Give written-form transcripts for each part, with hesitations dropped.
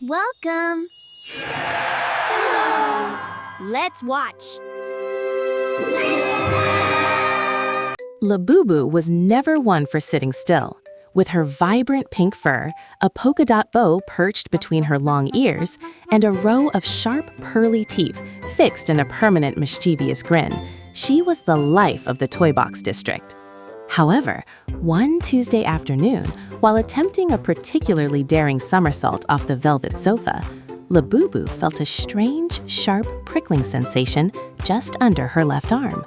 Welcome! Hello! Let's watch! Labubu was never one for sitting still. With her vibrant pink fur, a polka dot bow perched between her long ears, and a row of sharp, pearly teeth fixed in a permanent mischievous grin, she was the life of the toy box district. However, one Tuesday afternoon, while attempting a particularly daring somersault off the velvet sofa, Labubu felt a strange, sharp, prickling sensation just under her left arm.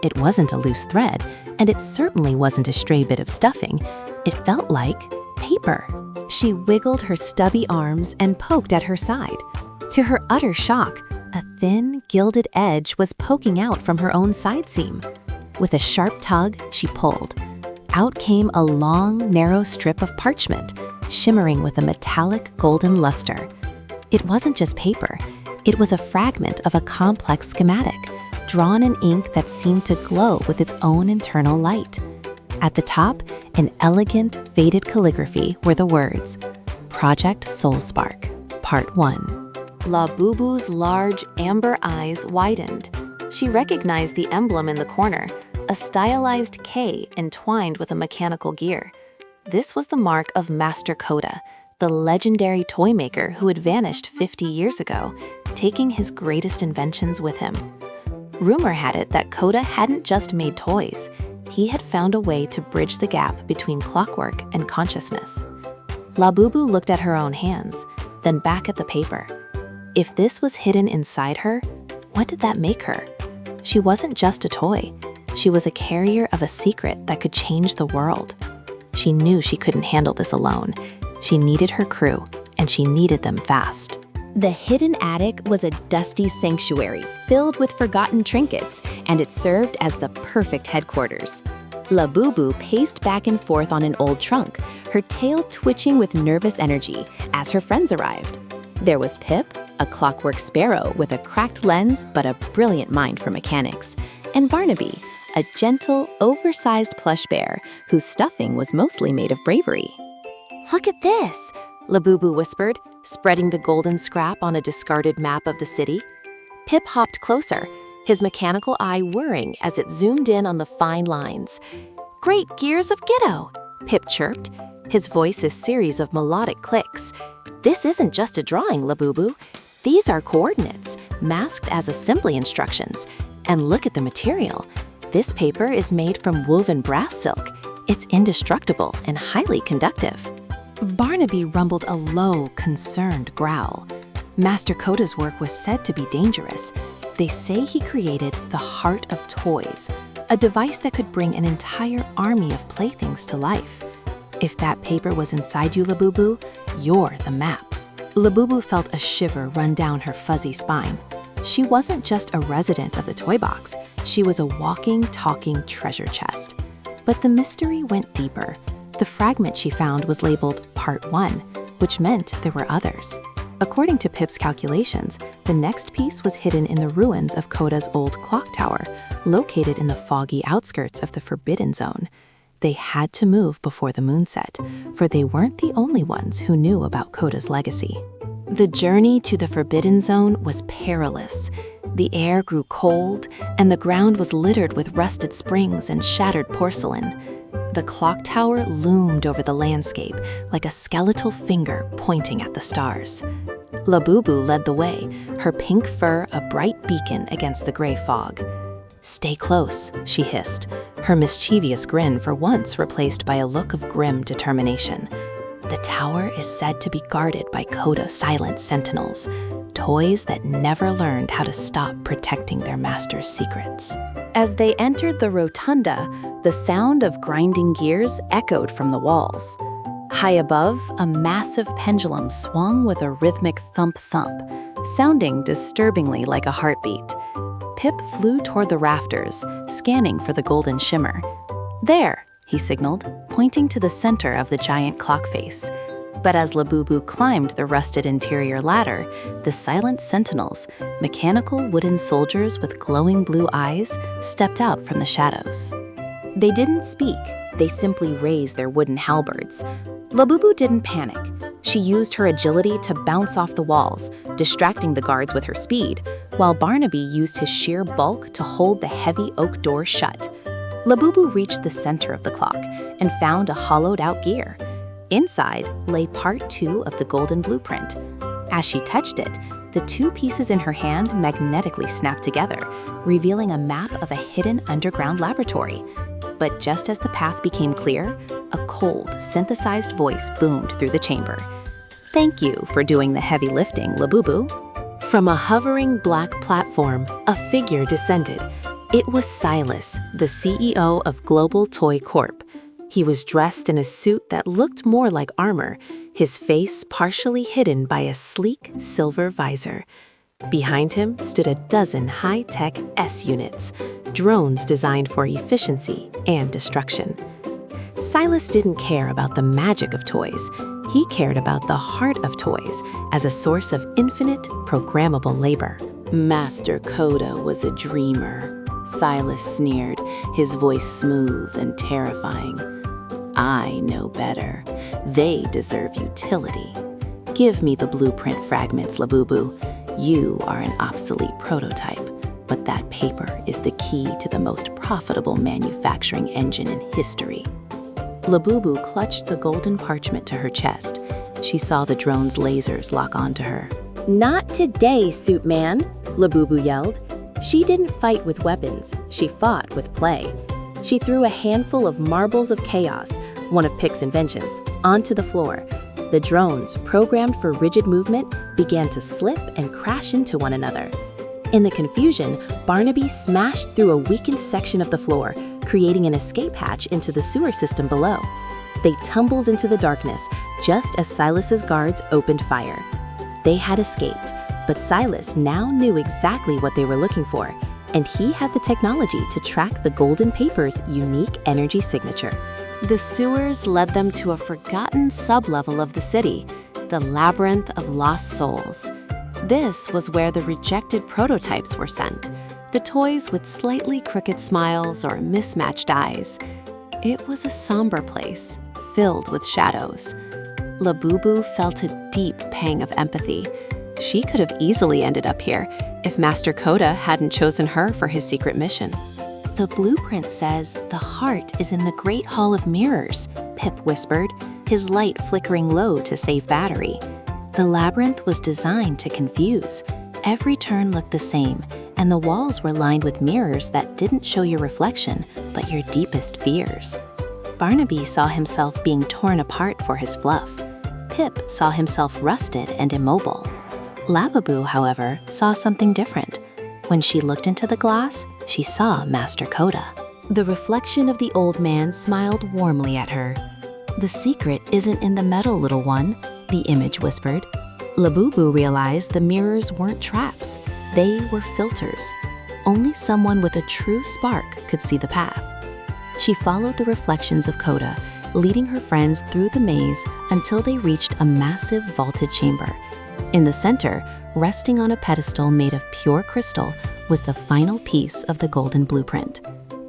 It wasn't a loose thread, and it certainly wasn't a stray bit of stuffing. It felt like paper. She wiggled her stubby arms and poked at her side. To her utter shock, a thin, gilded edge was poking out from her own side seam. With a sharp tug, she pulled. Out came a long, narrow strip of parchment, shimmering with a metallic golden luster. It wasn't just paper. It was a fragment of a complex schematic, drawn in ink that seemed to glow with its own internal light. At the top, in elegant, faded calligraphy were the words, Project Soul Spark, Part 1. Labubu's large, amber eyes widened. She recognized the emblem in the corner, a stylized K entwined with a mechanical gear. This was the mark of Master Koda, the legendary toy maker who had vanished 50 years ago, taking his greatest inventions with him. Rumor had it that Koda hadn't just made toys. He had found a way to bridge the gap between clockwork and consciousness. Labubu looked at her own hands, then back at the paper. If this was hidden inside her, what did that make her? She wasn't just a toy. She was a carrier of a secret that could change the world. She knew she couldn't handle this alone. She needed her crew, and she needed them fast. The hidden attic was a dusty sanctuary filled with forgotten trinkets, and it served as the perfect headquarters. Labubu paced back and forth on an old trunk, her tail twitching with nervous energy as her friends arrived. There was Pip, a clockwork sparrow with a cracked lens but a brilliant mind for mechanics, and Barnaby, a gentle, oversized plush bear whose stuffing was mostly made of bravery. "Look at this," Labubu whispered, spreading the golden scrap on a discarded map of the city. Pip hopped closer, his mechanical eye whirring as it zoomed in on the fine lines. "Great gears of Ghetto," Pip chirped, his voice a series of melodic clicks. "This isn't just a drawing, Labubu. These are coordinates, masked as assembly instructions. And look at the material. This paper is made from woven brass silk. It's indestructible and highly conductive." Barnaby rumbled a low, concerned growl. Master Koda's work was said to be dangerous. They say he created the Heart of Toys, a device that could bring an entire army of playthings to life. If that paper was inside you, Labubu, you're the map. Labubu felt a shiver run down her fuzzy spine. She wasn't just a resident of the toy box. She was a walking, talking treasure chest. But the mystery went deeper. The fragment she found was labeled Part 1, which meant there were others. According to Pip's calculations, the next piece was hidden in the ruins of Koda's old clock tower, located in the foggy outskirts of the Forbidden Zone. They had to move before the moon set, for they weren't the only ones who knew about Koda's legacy. The journey to the Forbidden Zone was perilous. The air grew cold, and the ground was littered with rusted springs and shattered porcelain. The clock tower loomed over the landscape like a skeletal finger pointing at the stars. Labubu led the way, her pink fur a bright beacon against the gray fog. "Stay close," she hissed, her mischievous grin for once replaced by a look of grim determination. "The tower is said to be guarded by Koda silent sentinels, toys that never learned how to stop protecting their master's secrets." As they entered the rotunda, the sound of grinding gears echoed from the walls. High above, a massive pendulum swung with a rhythmic thump-thump, sounding disturbingly like a heartbeat. Pip flew toward the rafters, scanning for the golden shimmer. "There," he signaled, pointing to the center of the giant clock face. But as Labubu climbed the rusted interior ladder, the silent sentinels, mechanical wooden soldiers with glowing blue eyes, stepped out from the shadows. They didn't speak, they simply raised their wooden halberds. Labubu didn't panic. She used her agility to bounce off the walls, distracting the guards with her speed, while Barnaby used his sheer bulk to hold the heavy oak door shut. Labubu reached the center of the clock and found a hollowed-out gear. Inside lay part 2 of the golden blueprint. As she touched it, the 2 pieces in her hand magnetically snapped together, revealing a map of a hidden underground laboratory. But just as the path became clear, a cold, synthesized voice boomed through the chamber. "Thank you for doing the heavy lifting, Labubu." From a hovering black platform, a figure descended. It was Siles, the CEO of Global-Toy Corp. He was dressed in a suit that looked more like armor, his face partially hidden by a sleek silver visor. Behind him stood a dozen high-tech S-units, drones designed for efficiency and destruction. Siles didn't care about the magic of toys. He cared about the heart of toys as a source of infinite, programmable labor. Master Koda was a dreamer, Siles sneered, his voice smooth and terrifying. "I know better. They deserve utility. Give me the blueprint fragments, Labubu. You are an obsolete prototype, but that paper is the key to the most profitable manufacturing engine in history." Labubu clutched the golden parchment to her chest. She saw the drone's lasers lock onto her. "Not today, suit man," Labubu yelled. She didn't fight with weapons, she fought with play. She threw a handful of marbles of chaos, one of Pick's inventions, onto the floor. The drones, programmed for rigid movement, began to slip and crash into one another. In the confusion, Barnaby smashed through a weakened section of the floor, creating an escape hatch into the sewer system below. They tumbled into the darkness just as Silas's guards opened fire. They had escaped, but Siles now knew exactly what they were looking for, and he had the technology to track the golden paper's unique energy signature. The sewers led them to a forgotten sublevel of the city, the labyrinth of lost souls. This was where the rejected prototypes were sent, the toys with slightly crooked smiles or mismatched eyes. It was a somber place, filled with shadows. Labubu felt a deep pang of empathy. She could have easily ended up here if Master Koda hadn't chosen her for his secret mission. "The blueprint says the heart is in the Great Hall of Mirrors," Pip whispered, his light flickering low to save battery. The labyrinth was designed to confuse. Every turn looked the same, and the walls were lined with mirrors that didn't show your reflection, but your deepest fears. Barnaby saw himself being torn apart for his fluff. Pip saw himself rusted and immobile. Labubu, however, saw something different. When she looked into the glass, she saw Master Koda. The reflection of the old man smiled warmly at her. "The secret isn't in the metal, little one," the image whispered. Labubu realized the mirrors weren't traps. They were filters. Only someone with a true spark could see the path. She followed the reflections of Koda, leading her friends through the maze until they reached a massive vaulted chamber. In the center, resting on a pedestal made of pure crystal, was the final piece of the golden blueprint.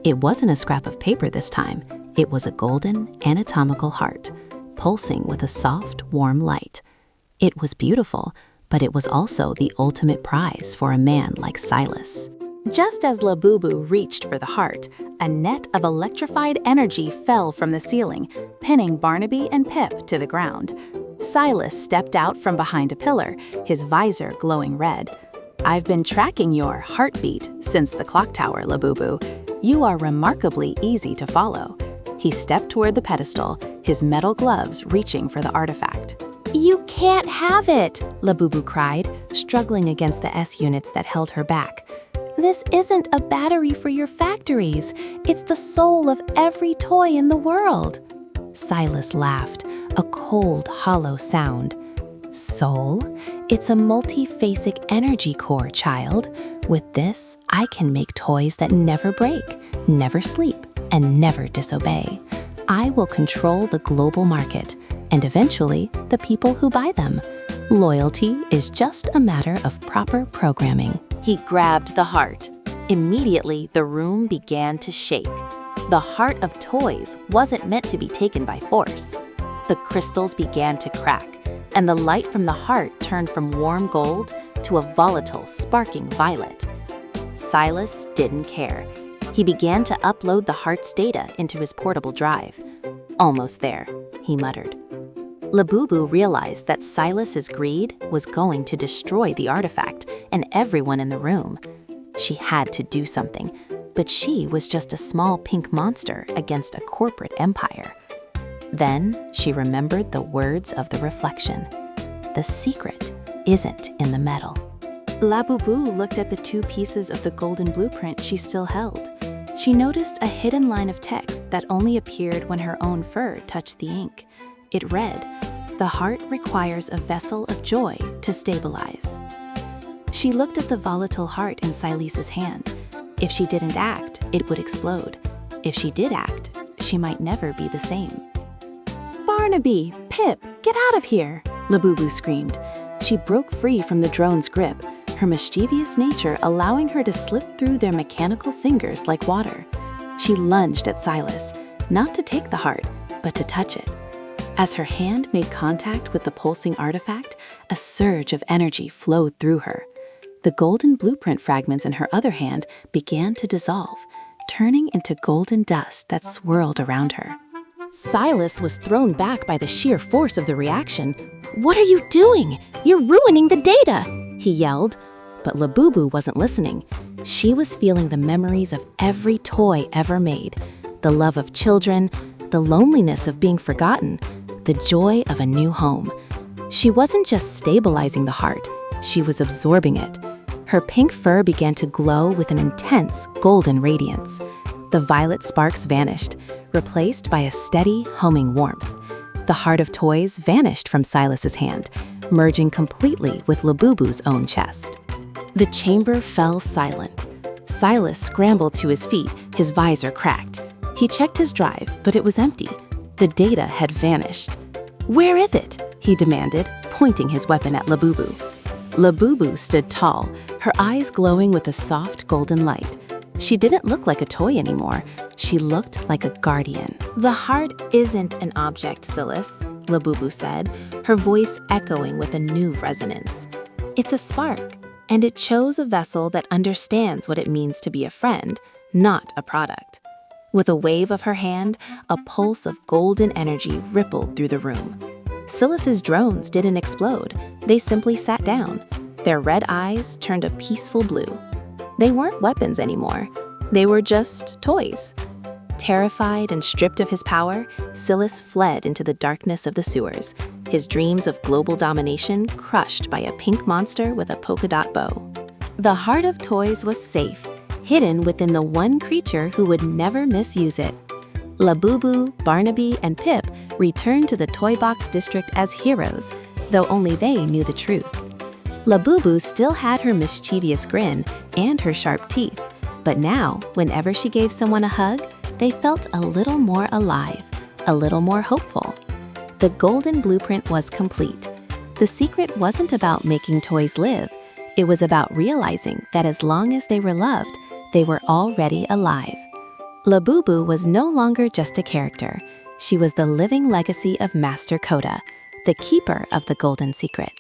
It wasn't a scrap of paper this time. It was a golden, anatomical heart, pulsing with a soft, warm light. It was beautiful, but it was also the ultimate prize for a man like Siles. Just as Labubu reached for the heart, a net of electrified energy fell from the ceiling, pinning Barnaby and Pip to the ground. Siles stepped out from behind a pillar, his visor glowing red. "I've been tracking your heartbeat since the clock tower, Labubu. You are remarkably easy to follow." He stepped toward the pedestal, his metal gloves reaching for the artifact. "You can't have it!" Labubu cried, struggling against the S-units that held her back. "This isn't a battery for your factories. It's the soul of every toy in the world." Siles laughed, a cold, hollow sound. "Soul? It's a multi-phasic energy core, child. With this, I can make toys that never break, never sleep, and never disobey. I will control the global market, and eventually, the people who buy them. Loyalty is just a matter of proper programming." He grabbed the heart. Immediately, the room began to shake. The heart of toys wasn't meant to be taken by force. The crystals began to crack. and the light from the heart turned from warm gold to a volatile, sparking violet. Siles didn't care. He began to upload the heart's data into his portable drive. "Almost there," he muttered. Labubu realized that Silas's greed was going to destroy the artifact and everyone in the room. She had to do something, but she was just a small pink monster against a corporate empire. Then she remembered the words of the reflection. The secret isn't in the metal. Labubu looked at the 2 pieces of the golden blueprint she still held. She noticed a hidden line of text that only appeared when her own fur touched the ink. It read, "The heart requires a vessel of joy to stabilize." She looked at the volatile heart in Silas's hand. If she didn't act, it would explode. If she did act, she might never be the same. "Barnaby, Pip, get out of here!" Labubu screamed. She broke free from the drone's grip, her mischievous nature allowing her to slip through their mechanical fingers like water. She lunged at Siles, not to take the heart, but to touch it. As her hand made contact with the pulsing artifact, a surge of energy flowed through her. The golden blueprint fragments in her other hand began to dissolve, turning into golden dust that swirled around her. Siles was thrown back by the sheer force of the reaction. "What are you doing? You're ruining the data!" he yelled. But Labubu wasn't listening. She was feeling the memories of every toy ever made, the love of children, the loneliness of being forgotten, the joy of a new home. She wasn't just stabilizing the heart, she was absorbing it. Her pink fur began to glow with an intense golden radiance. The violet sparks vanished, replaced by a steady, homing warmth. The heart of toys vanished from Silas's hand, merging completely with Labubu's own chest. The chamber fell silent. Siles scrambled to his feet, his visor cracked. He checked his drive, but it was empty. The data had vanished. "Where is it?" he demanded, pointing his weapon at Labubu. Labubu stood tall, her eyes glowing with a soft golden light. She didn't look like a toy anymore. She looked like a guardian. "The heart isn't an object, Siles," Labubu said, her voice echoing with a new resonance. "It's a spark, and it chose a vessel that understands what it means to be a friend, not a product." With a wave of her hand, a pulse of golden energy rippled through the room. Silas's drones didn't explode. They simply sat down. Their red eyes turned a peaceful blue. They weren't weapons anymore. They were just toys. Terrified and stripped of his power, Siles fled into the darkness of the sewers, his dreams of global domination crushed by a pink monster with a polka dot bow. The heart of toys was safe, hidden within the one creature who would never misuse it. Labubu, Barnaby, and Pip returned to the Toy Box District as heroes, though only they knew the truth. Labubu still had her mischievous grin and her sharp teeth, but now, whenever she gave someone a hug, they felt a little more alive, a little more hopeful. The golden blueprint was complete. The secret wasn't about making toys live. It was about realizing that as long as they were loved, they were already alive. Labubu was no longer just a character. She was the living legacy of Master Koda, the keeper of the golden secret.